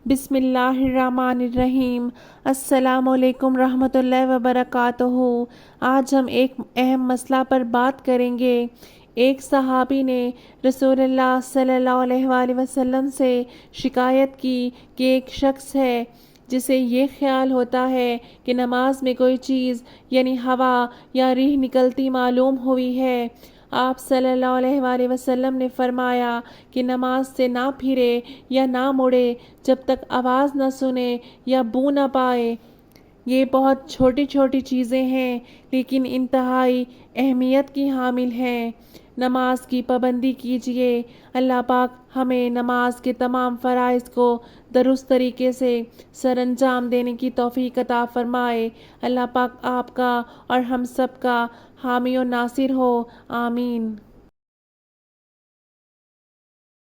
बिस्मिल्लाहिर्रहमानिर्रहीम। अस्सलामुअलैकुम रहमतुल्लाहि व बरकातुहू। आज हम एक अहम मसला पर बात करेंगे। एक सहाबी ने रसूलुल्लाह सल्लल्लाहु अलैहि वसल्लम से शिकायत की कि एक शख्स है जिसे ये ख्याल होता है कि नमाज में कोई चीज़ यानी हवा या रीह निकलती मालूम हुई है। आप सल्लल्लाहु अलैहि वसल्लम ने फरमाया कि नमाज से ना फिरे या ना मुड़े जब तक आवाज़ न सुने या बू न पाए। ये बहुत छोटी छोटी चीज़ें हैं लेकिन इंतहाई अहमियत की हामिल हैं। नमाज की पाबंदी कीजिए। अल्लाह पाक हमें नमाज के तमाम फ़राइज़ को दुरुस्त तरीके से सरअंजाम देने की तौफ़ीक अता फ़रमाए। अल्लाह पाक आपका और हम सब का हामी और नासिर हो। आमीन।